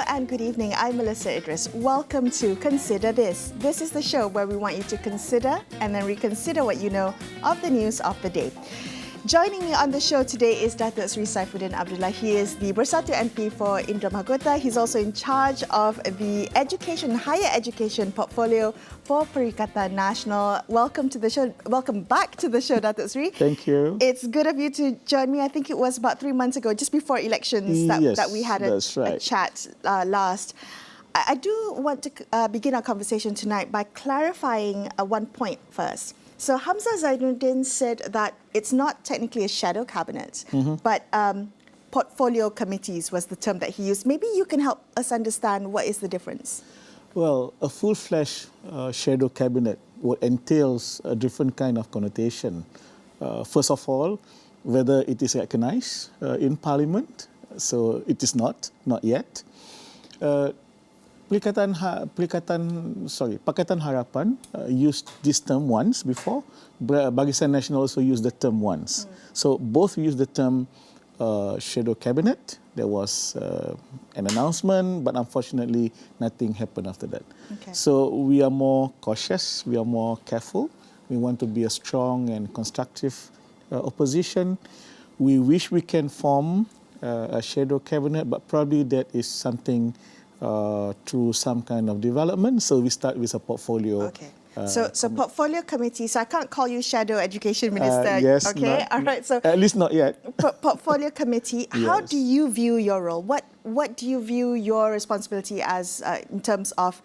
and good evening. I'm Melissa Idris. Welcome to Consider This. This is the show where we want you to consider and then reconsider what you know of the news of the day. Joining me on the show today is Datuk Seri Saifuddin Abdullah. He is the Bersatu MP for Indra Mahkota. He's also in charge of the higher education portfolio for Perikatan Nasional. Welcome to the show. Welcome back to the show, Datuk Seri. Thank you. It's good of you to join me. I think it was about 3 months ago, just before elections, that we had a chat last. I do want to begin our conversation tonight by clarifying one point first. So Hamzah Zainuddin said that it's not technically a shadow cabinet, but portfolio committees was the term that he used. Maybe you can help us understand what is the difference. Well, a full-fledged shadow cabinet entails a different kind of connotation. First of all, whether it is recognized in Parliament. So it is not yet. Pakatan Harapan used this term once before. Barisan Nasional also used the term once. So both used the term shadow cabinet. There was an announcement, but unfortunately nothing happened after that. Okay. So we are more cautious, we are more careful. We want to be a strong and constructive opposition. We wish we can form a shadow cabinet, but probably that is something through some kind of development. So we start with a portfolio. Okay. So portfolio committee. So I can't call you shadow education minister. Yes. Okay. All right. So at least not yet. Portfolio committee. How Yes. do you view your role? What do you view your responsibility as in terms of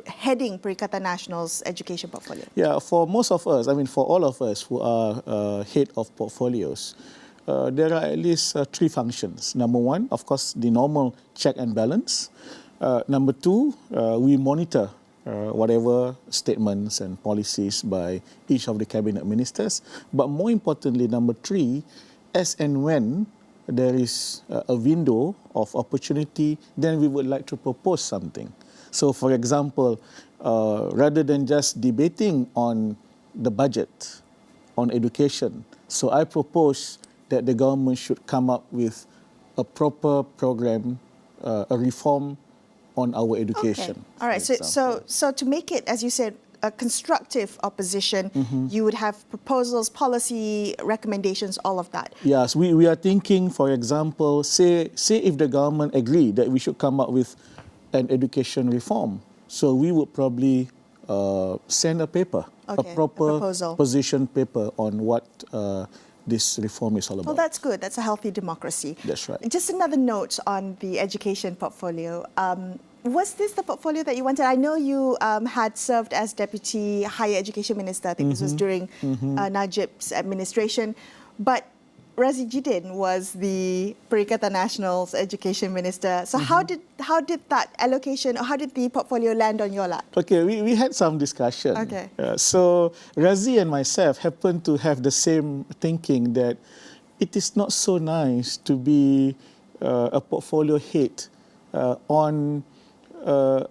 heading Perikatan Nasional's education portfolio? Yeah. For most of us, I mean, for all of us who are head of portfolios, there are at least three functions. Number one, of course, the normal check and balance. Number two, we monitor whatever statements and policies by each of the cabinet ministers. But more importantly, number three, as and when there is a window of opportunity, then we would like to propose something. So, for example, rather than just debating on the budget, on education, so I propose that the government should come up with a proper program, a reform on our education. Okay. All right. So to make it, as you said, a constructive opposition, you would have proposals, policy recommendations, all of that. Yes, we are thinking, for example, say if the government agree that we should come up with an education reform, so we would probably send a paper, a proper position paper on what this reform is all about. Well, that's good. That's a healthy democracy. That's right. Just another note on the education portfolio. Was this the portfolio that you wanted? I know you had served as Deputy Higher Education Minister. I think this was during Najib's administration. But Razzie Jidin was the Perikatan Nasional's Education Minister. So how did that allocation, or how did the portfolio land on your lap? Okay, we had some discussion. Okay. So Razzie and myself happen to have the same thinking that it is not so nice to be a portfolio head on a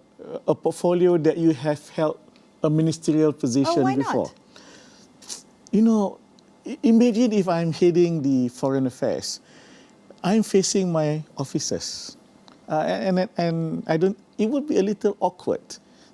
portfolio that you have held a ministerial position before. Not? You know, imagine if I'm heading the foreign affairs, I'm facing my officers, and I don't. It would be a little awkward.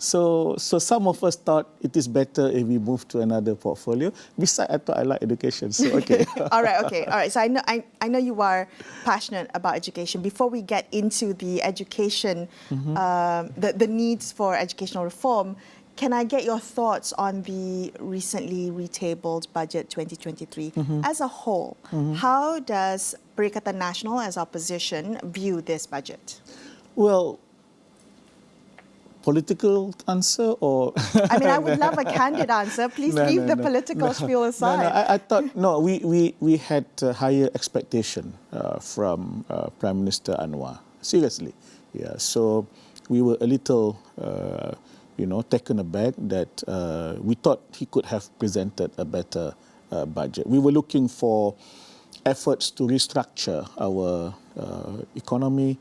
So some of us thought it is better if we move to another portfolio. Besides, I thought I like education, so okay. All right. So I know you are passionate about education. Before we get into the education, the needs for educational reform, can I get your thoughts on the recently retabled budget 2023 as a whole? How does Perikatan Nasional as opposition view this budget? Well, political answer or... I mean, I would love a candid answer. Please leave the political spiel aside. I thought, we had a higher expectation from Prime Minister Anwar. Seriously. Yeah. So we were a little... taken aback that we thought he could have presented a better budget. We were looking for efforts to restructure our economy,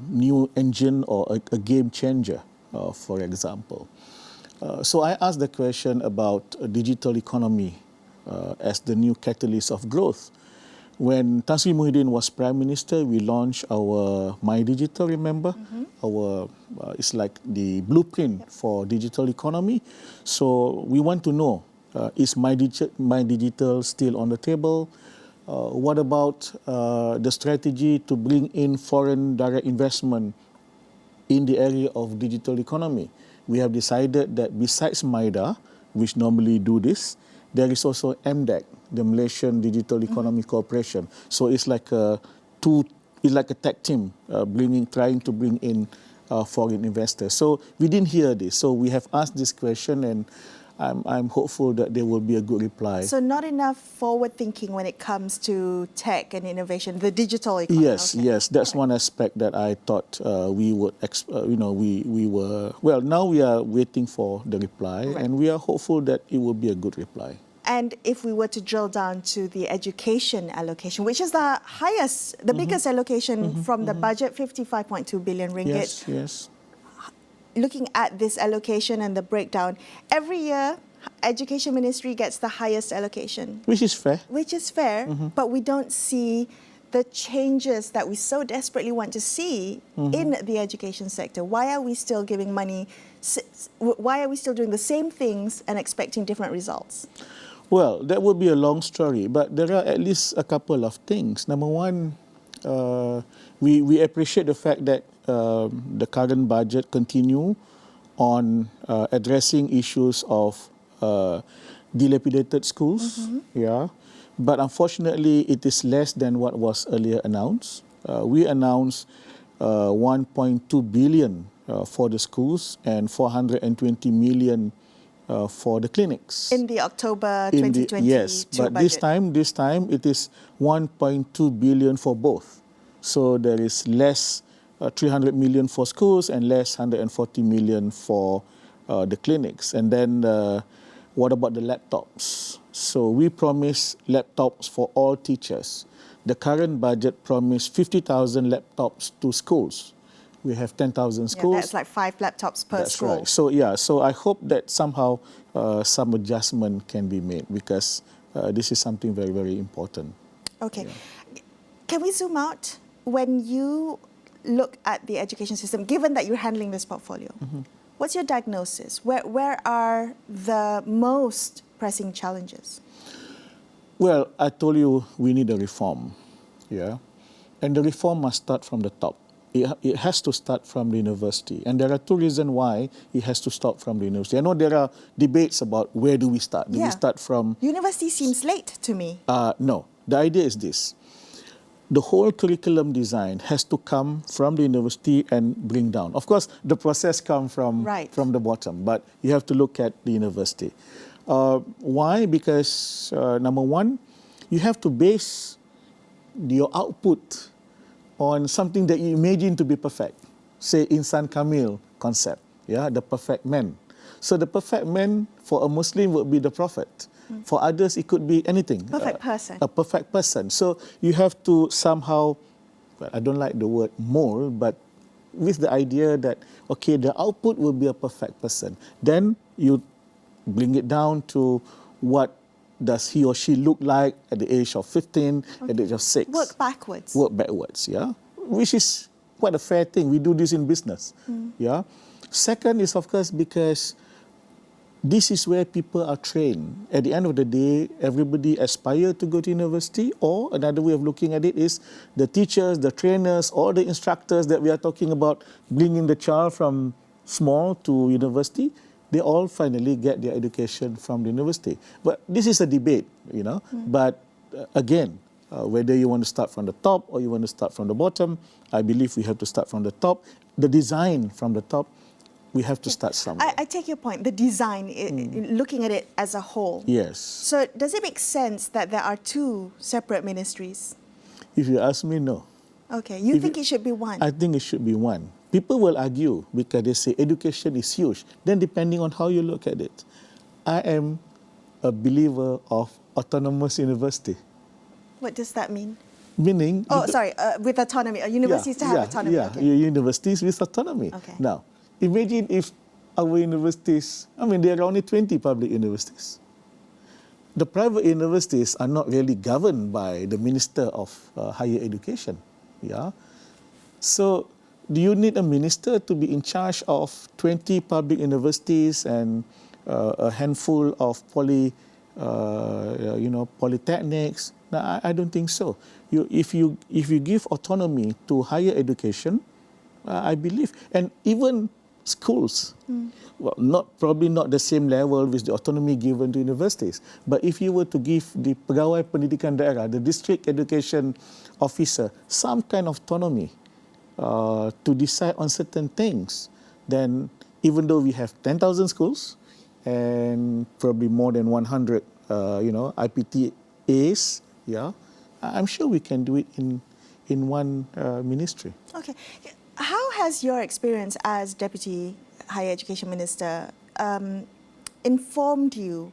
new engine or a game changer, for example. So I asked the question about a digital economy as the new catalyst of growth. When Tan Sri Muhyiddin was Prime Minister, we launched our My Digital, remember? Our it's like the blueprint for digital economy. So we want to know, is My Digital still on the table? What about the strategy to bring in foreign direct investment in the area of digital economy? We have decided that besides MIDA, which normally do this, there is also MDEC, the Malaysian Digital Economy Corporation. So it's like a tech team trying to bring in foreign investors. So we didn't hear this. So we have asked this question, and I'm hopeful that there will be a good reply. So not enough forward thinking when it comes to tech and innovation, the digital economy. Yes, yes, that's one aspect that I thought we would, we were. Well, now we are waiting for the reply, and we are hopeful that it will be a good reply. And if we were to drill down to the education allocation, which is the highest, the biggest allocation from the budget, 55.2 billion ringgit. Yes, yes. Looking at this allocation and the breakdown, every year, Education Ministry gets the highest allocation. Which is fair. Which is fair, but we don't see the changes that we so desperately want to see in the education sector. Why are we still giving money? Why are we still doing the same things and expecting different results? Well, that would be a long story, but there are at least a couple of things. Number one, we appreciate the fact that the current budget continue on addressing issues of dilapidated schools, but unfortunately it is less than what was earlier announced. We announced 1.2 billion for the schools and 420 million for the clinics. In the October 2022 yes, but budget. this time it is 1.2 billion for both. So there is less 300 million for schools and less 140 million for the clinics. And then what about the laptops? So we promise laptops for all teachers. The current budget promised 50,000 laptops to schools. We have 10,000 schools. Yeah, that's like 5 laptops per school. Right. So yeah, so I hope that somehow some adjustment can be made, because this is something very, very important. Okay. Yeah. Can we zoom out? When you look at the education system, given that you're handling this portfolio, what's your diagnosis? Where are the most pressing challenges? Well, I told you we need a reform, and the reform must start from the top. It has to start from the university, and there are 2 reasons why it has to start from the university. I know there are debates about where do we start. Do we start from... University seems late to me. No, the idea is this. The whole curriculum design has to come from the university and bring down. Of course, the process comes from the bottom, but you have to look at the university. Why? Because, number one, you have to base your output on something that you imagine to be perfect. Say, Insan Kamil concept, the perfect man. So the perfect man for a Muslim would be the Prophet. For others, it could be anything. Perfect person. A perfect person. So you have to somehow, well, I don't like the word mold, but with the idea that, okay, the output will be a perfect person. Then you bring it down to what does he or she look like at the age of 15, at the age of 6. Work backwards. Work backwards, which is quite a fair thing. We do this in business, Second is, of course, because this is where people are trained. At the end of the day, everybody aspires to go to university, or another way of looking at it is the teachers, the trainers, or the instructors that we are talking about bringing the child from small to university, they all finally get their education from the university. But this is a debate, But again, whether you want to start from the top or you want to start from the bottom, I believe we have to start from the top. The design from the top, we have to start somewhere. I take your point, the design, looking at it as a whole. Yes. So does it make sense that there are 2 separate ministries? If you ask me, no. Okay, you think it should be one? I think it should be one. People will argue because they say education is huge. Then depending on how you look at it, I am a believer of autonomous university. What does that mean? Meaning... with autonomy. Universities to have autonomy. Okay. Universities with autonomy. Okay. Now, imagine if our universities, there are only 20 public universities. the private universities are not really governed by the Minister of Higher Education. Yeah. So, do you need a minister to be in charge of 20 public universities and a handful of polytechnics? No, I don't think so. If you give autonomy to higher education, I believe, and even schools, well, probably not the same level with the autonomy given to universities. But if you were to give the Pegawai Pendidikan Daerah, the district education officer, some kind of autonomy to decide on certain things, then even though we have 10,000 schools and probably more than 100, IPTAs, yeah, I'm sure we can do it in one ministry. Okay. How has your experience as Deputy Higher Education Minister informed you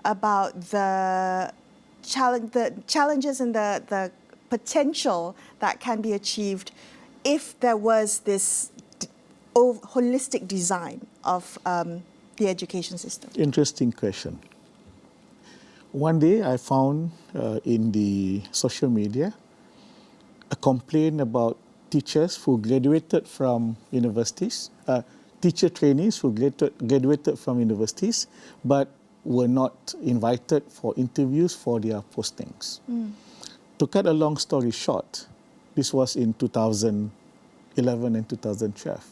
about the challenges and the potential that can be achieved if there was this holistic design of the education system? Interesting question. One day I found in the social media a complaint about teachers who graduated from universities, teacher trainees who graduated from universities, but were not invited for interviews for their postings. To cut a long story short, this was in 2011 and 2012.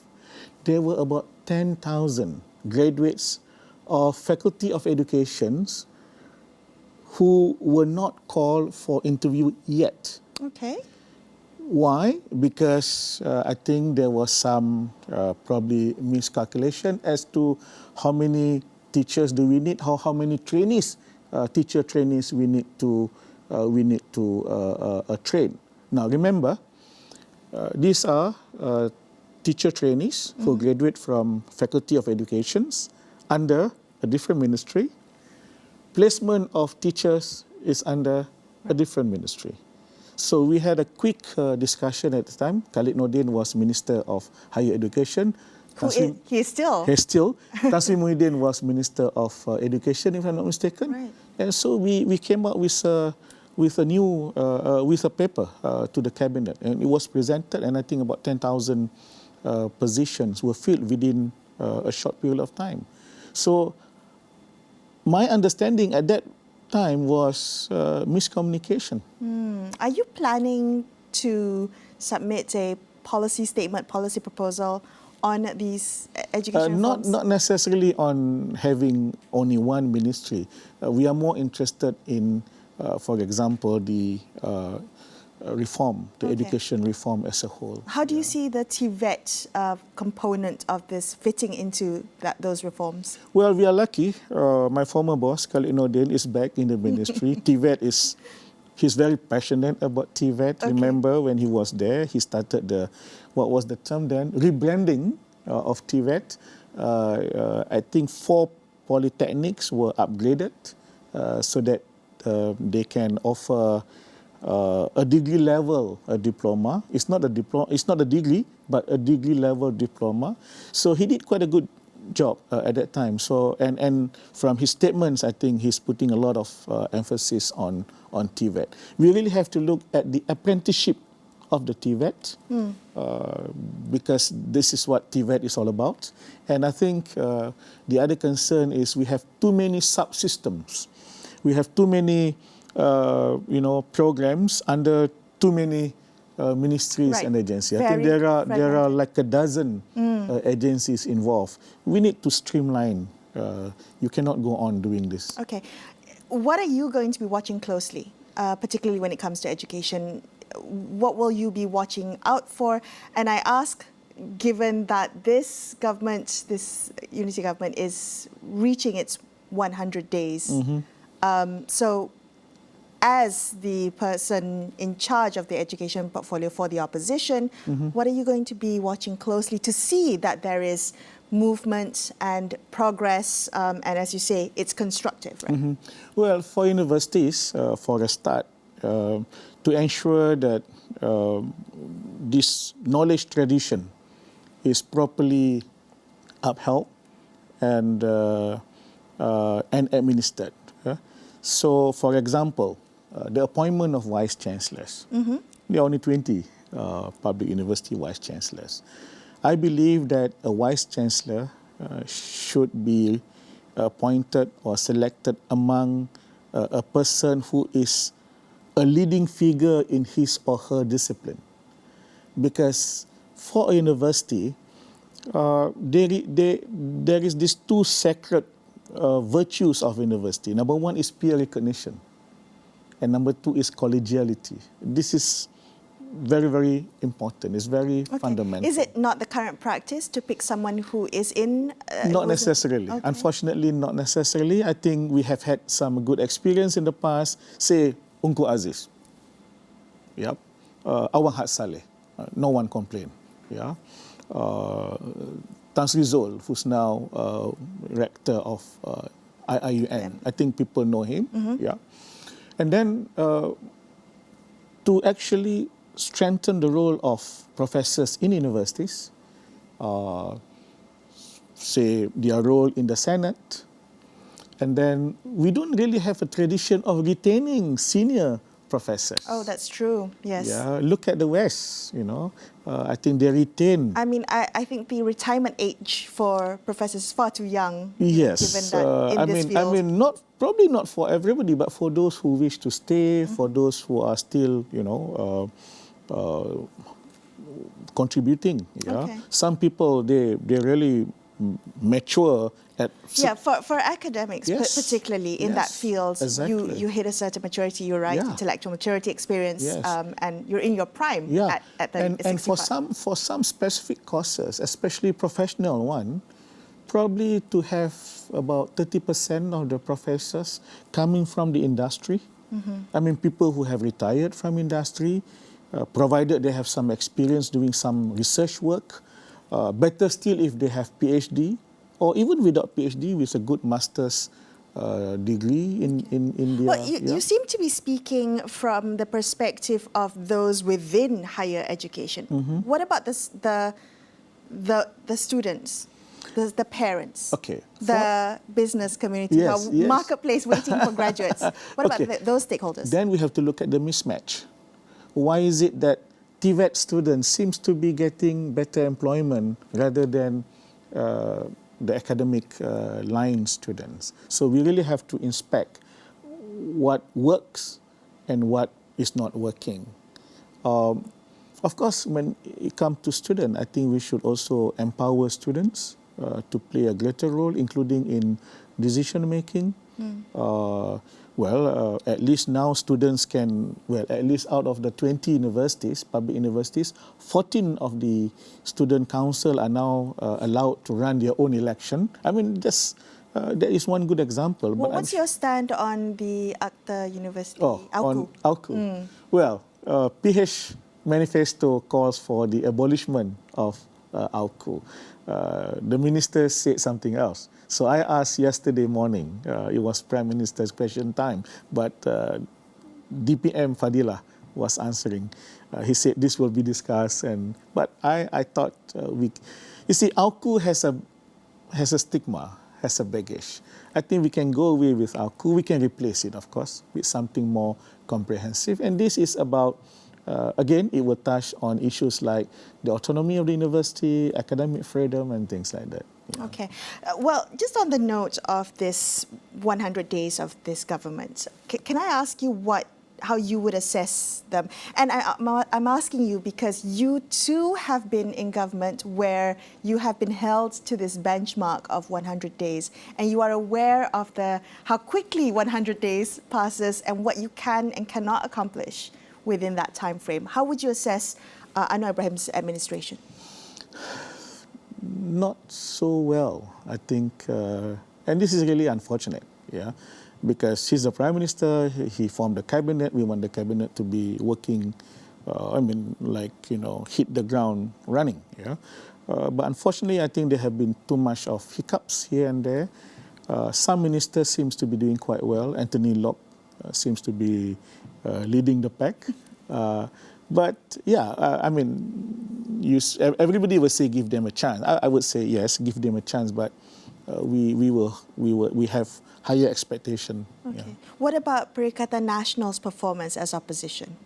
There were about 10,000 graduates of Faculty of Educations who were not called for interview yet. Okay. Why? Because I think there was some probably miscalculation as to how many teachers do we need, how many trainees, teacher trainees we need to train. Now remember, these are teacher trainees who graduate from Faculty of Educations under a different ministry. Placement of teachers is under a different ministry. So we had a quick discussion at the time. Khalid Nordin was Minister of Higher Education. He is still. He's still. Tan Sri Muhyiddin was Minister of Education, if I'm not mistaken. Right. And so we came up with a paper to the cabinet, and it was presented, and I think about 10,000 positions were filled within a short period of time. So my understanding at that time was miscommunication. Are you planning to submit a policy statement, policy proposal on these education reforms? Not necessarily on having only one ministry. We are more interested in, for example, the reform, the education reform as a whole. How do you see the TVET component of this fitting into those reforms? Well, we are lucky. My former boss, Khalid Nordin, is back in the ministry. TVET he's very passionate about TVET. Okay. Remember when he was there, he started what was the term then? Rebranding of TVET. I think 4 polytechnics were upgraded so that they can offer a degree level diploma. It's not a degree, but a degree level diploma. So he did quite a good job at that time. So and from his statements, I think he's putting a lot of emphasis on TVET. We really have to look at the apprenticeship of the TVET because this is what TVET is all about. And I think the other concern is we have too many subsystems. We have too many programs under too many ministries and agencies. I think there are like a dozen agencies involved. We need to streamline. You cannot go on doing this. Okay. What are you going to be watching closely, particularly when it comes to education? What will you be watching out for? And I ask, given that this government, this unity government, is reaching its 100 days, so as the person in charge of the education portfolio for the opposition, what are you going to be watching closely to see that there is movement and progress, and as you say, it's constructive, right? Well, for universities, for a start, to ensure that this knowledge tradition is properly upheld and administered. So, for example, the appointment of vice chancellors. There are only 20 public university vice chancellors. I believe that a vice chancellor should be appointed or selected among a person who is a leading figure in his or her discipline. Because for a university, there is these two sacred virtues of university. Number one is peer recognition, and number two is collegiality. This is very, very important. It's very fundamental. Is it not the current practice to pick someone who is in? Not necessarily. Okay. Unfortunately, not necessarily. I think we have had some good experience in the past. Say, Unku Aziz. Yep. Awang Had Saleh. No one complained. Yeah. Tan Sri Zul, who's now rector of IIUN. I think people know him. Yeah. And then to actually strengthen the role of professors in universities, say their role in the Senate, and then we don't really have a tradition of retaining senior professors. Oh, that's true. Yes. Yeah, look at the West, you know. I think they retain. I mean, I think the retirement age for professors is far too young. Yes. Given that in this field. I mean, probably not for everybody, but for those who wish to stay, for those who are still, you know, contributing. Yeah. Okay. Some people they really mature at. Yeah, for academics, Yes. particularly in that field, exactly. you hit a certain maturity. You're right, intellectual maturity, experience, and you're in your prime. Yeah, at the and for some specific courses, especially professional one, probably to have about 30% of the professors coming from the industry. I mean, people who have retired from industry, provided they have some experience doing some research work. Better still if they have PhD, or even without PhD, with a good master's degree in their... Well, you seem to be speaking from the perspective of those within higher education. What about the students, the parents, the business community, marketplace waiting for graduates? What about those stakeholders? Then we have to look at the mismatch. Why is it that TVET students seems to be getting better employment rather than the academic line students? So we really have to inspect what works and what is not working. Of course, when it comes to students, I think we should also empower students to play a greater role, including in decision making. At least now students can, at least out of the 20 universities, public universities, 14 of the student council are now allowed to run their own election. I mean, that is one good example. Well, what's your stand on the Akta University, on AUKU? Well, PH manifesto calls for the abolishment of AUKU. The minister said something else. So I asked yesterday morning, it was Prime Minister's question time, but DPM Fadilah was answering. He said this will be discussed, but I thought you see, AUKU has a stigma, has a baggage. I think we can go away with AUKU. We can replace it, of course, with something more comprehensive. And this is about, again, it will touch on issues like the autonomy of the university, academic freedom, and things like that. Yeah. Okay. Well, just on the note of this 100 days of this government, can I ask you how you would assess them? And I'm asking you because you too have been in government where you have been held to this benchmark of 100 days, and you are aware of how quickly 100 days passes and what you can and cannot accomplish within that time frame. How would you assess Anwar Ibrahim's administration? Not so well, I think, and this is really unfortunate, because he's the Prime Minister, he formed the cabinet, we want the cabinet to be working, hit the ground running, but unfortunately, I think there have been too much of hiccups here and there. Some ministers seems to be doing quite well. Anthony Locke seems to be leading the pack. But everybody will say give them a chance. I would say yes, give them a chance, but we have higher expectation. Okay. Yeah. What about Perikatan Nasional's performance as opposition?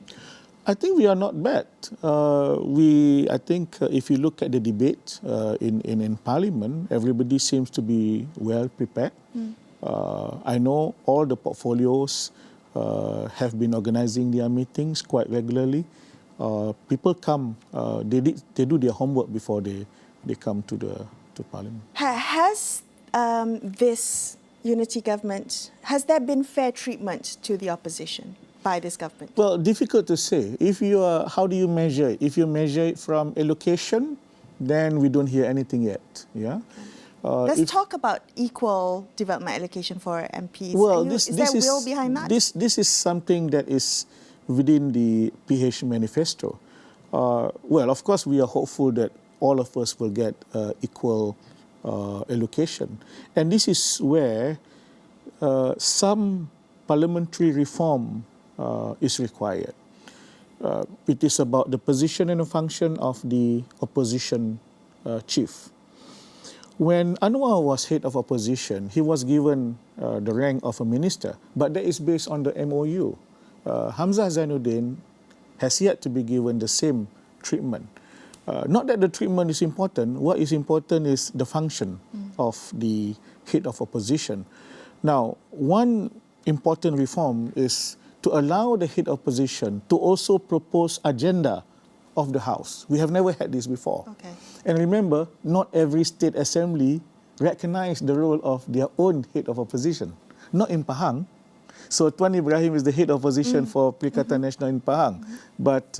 I think we are not bad. I think if you look at the debate in Parliament, everybody seems to be well prepared. I know all the portfolios have been organising their meetings quite regularly. People come, they do their homework before they come to Parliament. Has this unity government, has there been fair treatment to the opposition by this government? Well, difficult to say. How do you measure it? If you measure it from allocation, then we don't hear anything yet. Yeah. Let's talk about equal development allocation for MPs. Well, is there will behind that? This is something that is within the PH manifesto. Well, of course, we are hopeful that all of us will get equal allocation. And this is where some parliamentary reform is required. It is about the position and the function of the opposition chief. When Anwar was head of opposition, he was given the rank of a minister, but that is based on the MOU. Hamzah Zainuddin has yet to be given the same treatment. Not that the treatment is important. What is important is the function of the head of opposition. Now, one important reform is to allow the head of opposition to also propose agenda of the House. We have never had this before. Okay. And remember, not every state assembly recognize the role of their own head of opposition. Not in Pahang. So Tuan Ibrahim is the head of opposition for Perikatan Nasional in Pahang, but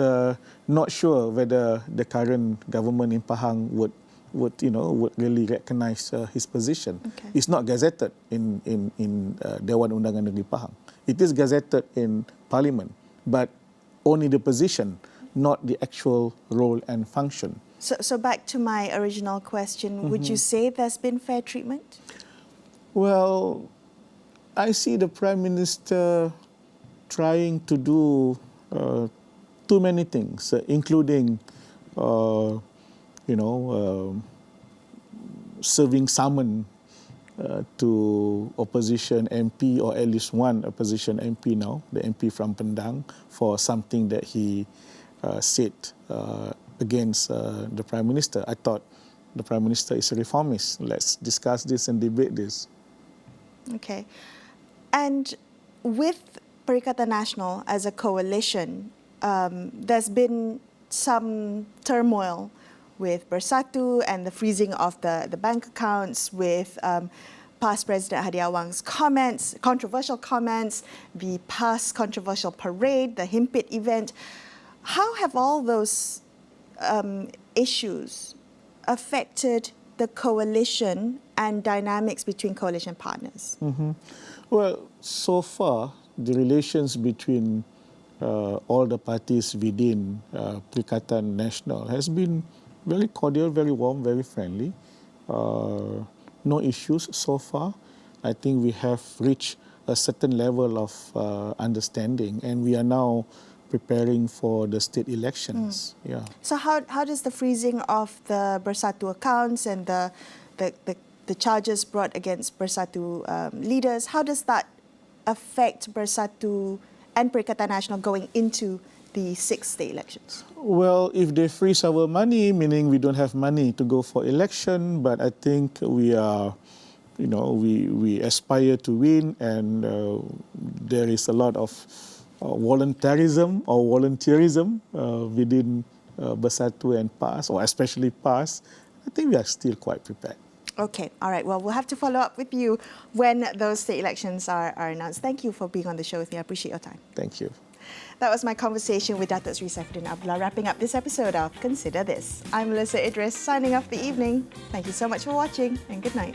not sure whether the current government in Pahang would really recognize his position. Okay. It's not gazetted in Dewan Undangan Negeri Pahang. It is gazetted in Parliament, but only the position, not the actual role and function. So back to my original question, would you say there's been fair treatment? Well, I see the Prime Minister trying to do too many things, including, serving summon to opposition MP, or at least one opposition MP now, the MP from Pendang, for something that he said against the Prime Minister. I thought the Prime Minister is a reformist. Let's discuss this and debate this. Okay. And with Perikatan Nasional as a coalition, there's been some turmoil with Bersatu and the freezing of the bank accounts, with past President Hadi Awang's comments, controversial comments, the past controversial parade, the Himpit event. How have all those issues affected the coalition and dynamics between coalition partners? Well, so far, the relations between all the parties within Perikatan Nasional has been very cordial, very warm, very friendly. No issues so far. I think we have reached a certain level of understanding, and we are now preparing for the state elections. Yeah. So how does the freezing of the Bersatu accounts and the charges brought against Bersatu leaders, how does that affect Bersatu and Perikatan Nasional going into the 6th state elections? Well, if they freeze our money, meaning we don't have money to go for election, but I think we are, we aspire to win, and there is a lot of volunteerism within Bersatu and PAS, or especially PAS. I think we are still quite prepared. Okay, all right. Well, we'll have to follow up with you when those state elections are announced. Thank you for being on the show with me. I appreciate your time. Thank you. That was my conversation with Datuk Seri Saifuddin Abdullah, wrapping up this episode of Consider This. I'm Melissa Idris, signing off the evening. Thank you so much for watching, and good night.